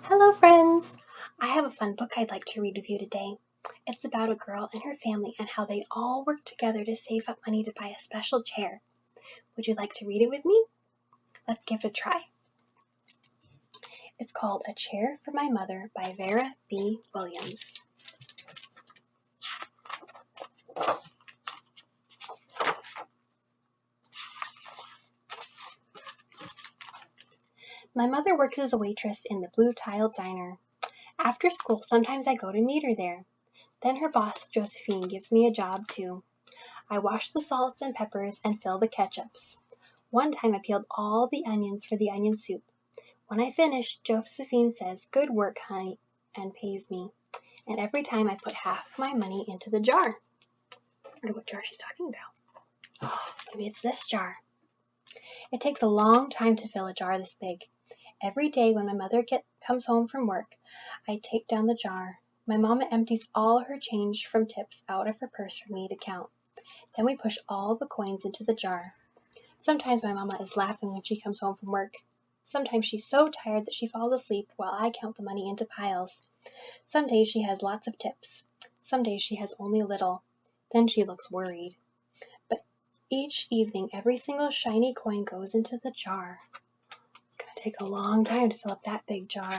Hello, friends! I have a fun book I'd like to read with you today. It's about a girl and her family and how they all work together to save up money to buy a special chair. Would you like to read it with me? Let's give it a try. It's called A Chair for My Mother by Vera B. Williams. My mother works as a waitress in the blue-tiled diner. After school, sometimes I go to meet her there. Then her boss, Josephine, gives me a job too. I wash the salts and peppers and fill the ketchups. One time I peeled all the onions for the onion soup. When I finish, Josephine says, "Good work, honey," and pays me. And every time I put half my money into the jar. I wonder what jar she's talking about. Oh, maybe it's this jar. It takes a long time to fill a jar this big. Every day when my mother comes home from work, I take down the jar. My mama empties all her change from tips out of her purse for me to count. Then we push all the coins into the jar. Sometimes my mama is laughing when she comes home from work. Sometimes she's so tired that she falls asleep while I count the money into piles. Some days she has lots of tips. Some days she has only a little. Then she looks worried. But each evening, every single shiny coin goes into the jar. It's going to take a long time to fill up that big jar.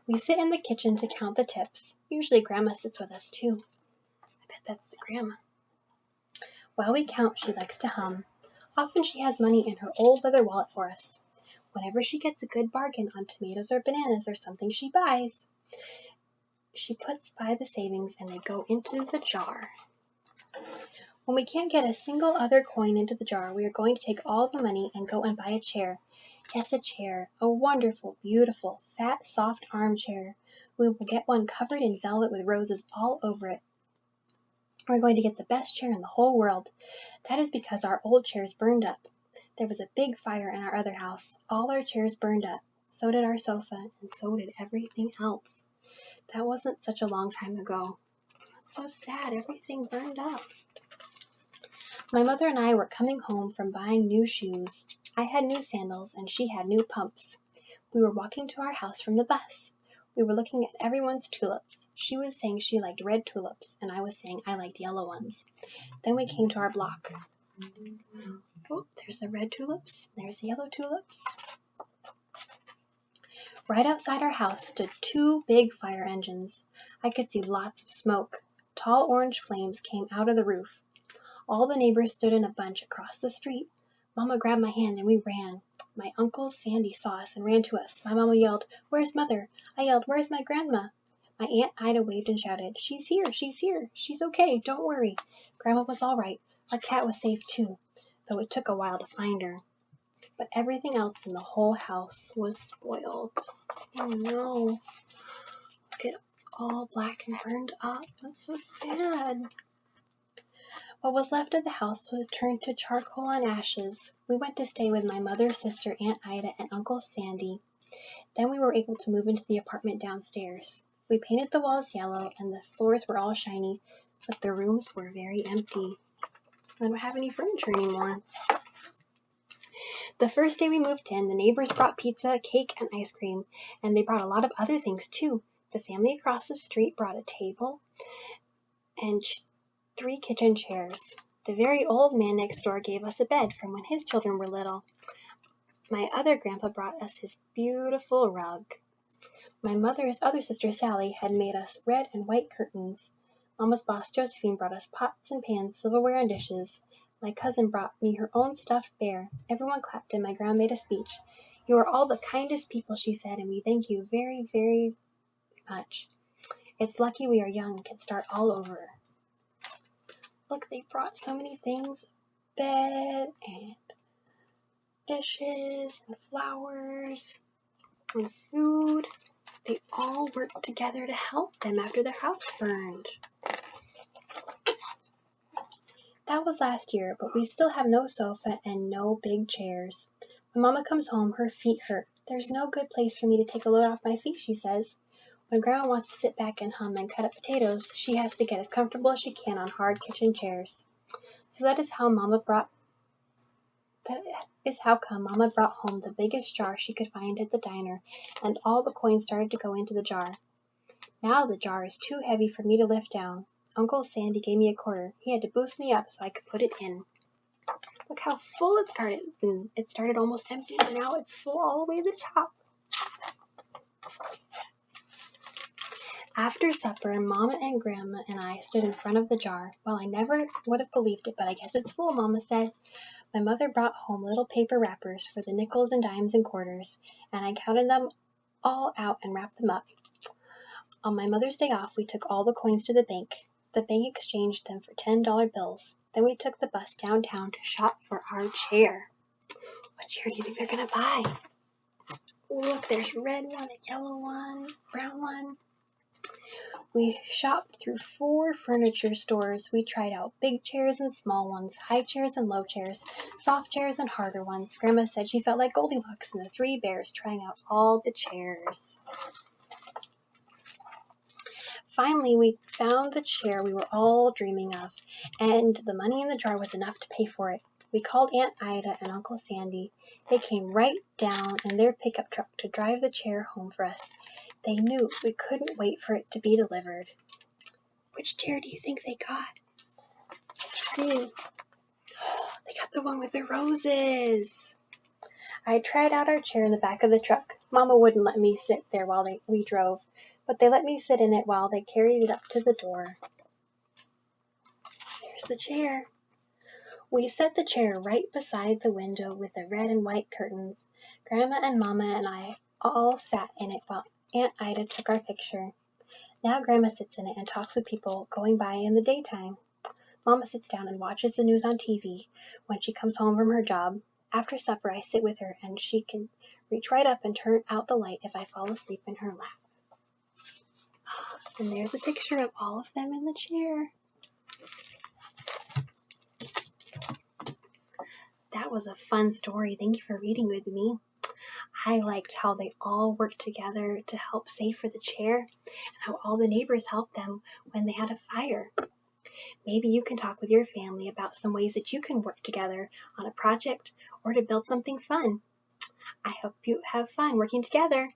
We sit in the kitchen to count the tips. Usually Grandma sits with us too. I bet that's the grandma. While we count, she likes to hum. Often she has money in her old leather wallet for us. Whenever she gets a good bargain on tomatoes or bananas or something she buys, she puts by the savings and they go into the jar. When we can't get a single other coin into the jar, we are going to take all the money and go and buy a chair. Yes, a chair. A wonderful, beautiful, fat, soft armchair. We will get one covered in velvet with roses all over it. We're going to get the best chair in the whole world. That is because our old chairs burned up. There was a big fire in our other house. All our chairs burned up. So did our sofa, and so did everything else. That wasn't such a long time ago. It's so sad, everything burned up. My mother and I were coming home from buying new shoes. I had new sandals, and she had new pumps. We were walking to our house from the bus. We were looking at everyone's tulips. She was saying she liked red tulips, and I was saying I liked yellow ones. Then we came to our block. Oh, there's the red tulips. There's the yellow tulips. Right outside our house stood two big fire engines. I could see lots of smoke. Tall orange flames came out of the roof. All the neighbors stood in a bunch across the street. Mama grabbed my hand and we ran. My Uncle Sandy saw us and ran to us. My mama yelled, "Where's Mother?" I yelled, "Where's my grandma?" My Aunt Ida waved and shouted, "She's here, she's here. She's okay, don't worry." Grandma was all right. Our cat was safe too, though it took a while to find her. But everything else in the whole house was spoiled. Oh no. Look, it's all black and burned up. That's so sad. What was left of the house was turned to charcoal and ashes. We went to stay with my mother, sister, Aunt Ida, and Uncle Sandy. Then we were able to move into the apartment downstairs. We painted the walls yellow and the floors were all shiny, but the rooms were very empty. I don't have any furniture anymore. The first day we moved in, the neighbors brought pizza, cake, and ice cream, and they brought a lot of other things too. The family across the street brought a table and 3 kitchen chairs. The very old man next door gave us a bed from when his children were little. My other grandpa brought us his beautiful rug. My mother's other sister Sally had made us red and white curtains. Mama's boss Josephine brought us pots and pans, silverware and dishes. My cousin brought me her own stuffed bear. Everyone clapped and my grandma made a speech. "You are all the kindest people," she said, "and we thank you very, very much. It's lucky we are young and can start all over." Look, they brought so many things. Bed and dishes and flowers and food. They all worked together to help them after their house burned. That was last year, but we still have no sofa and no big chairs. When Mama comes home, her feet hurt. There's no good place for me to take a load off my feet, she says. When Grandma wants to sit back and hum and cut up potatoes, she has to get as comfortable as she can on hard kitchen chairs. So that is how Mama brought That is how come Mama brought home the biggest jar she could find at the diner, and all the coins started to go into the jar. Now the jar is too heavy for me to lift down. Uncle Sandy gave me a quarter. He had to boost me up so I could put it in. Look how full it started. It started almost empty, and now it's full all the way to the top. After supper, Mama and Grandma and I stood in front of the jar. Well, I never would have believed it, but I guess it's full, Mama said. My mother brought home little paper wrappers for the nickels and dimes and quarters, and I counted them all out and wrapped them up. On my mother's day off, we took all the coins to the bank. The bank exchanged them for $10 bills. Then we took the bus downtown to shop for our chair. What chair do you think they're going to buy? Look, there's a red one, a yellow one, brown one. We shopped through 4 furniture stores. We tried out big chairs and small ones, high chairs and low chairs, soft chairs and harder ones. Grandma said she felt like Goldilocks and the 3 bears trying out all the chairs. Finally, we found the chair we were all dreaming of, and the money in the jar was enough to pay for it. We called Aunt Ida and Uncle Sandy. They came right down in their pickup truck to drive the chair home for us. They knew we couldn't wait for it to be delivered. Which chair do you think they got? They got the one with the roses. I tried out our chair in the back of the truck. Mama wouldn't let me sit there while we drove, but they let me sit in it while they carried it up to the door. Here's the chair. We set the chair right beside the window with the red and white curtains. Grandma and Mama and I all sat in it while Aunt Ida took our picture. Now Grandma sits in it and talks with people going by in the daytime. Mama sits down and watches the news on TV when she comes home from her job. After supper, I sit with her, and she can reach right up and turn out the light if I fall asleep in her lap. And there's a picture of all of them in the chair. That was a fun story. Thank you for reading with me. I liked how they all worked together to help save for the chair, and how all the neighbors helped them when they had a fire. Maybe you can talk with your family about some ways that you can work together on a project or to build something fun. I hope you have fun working together.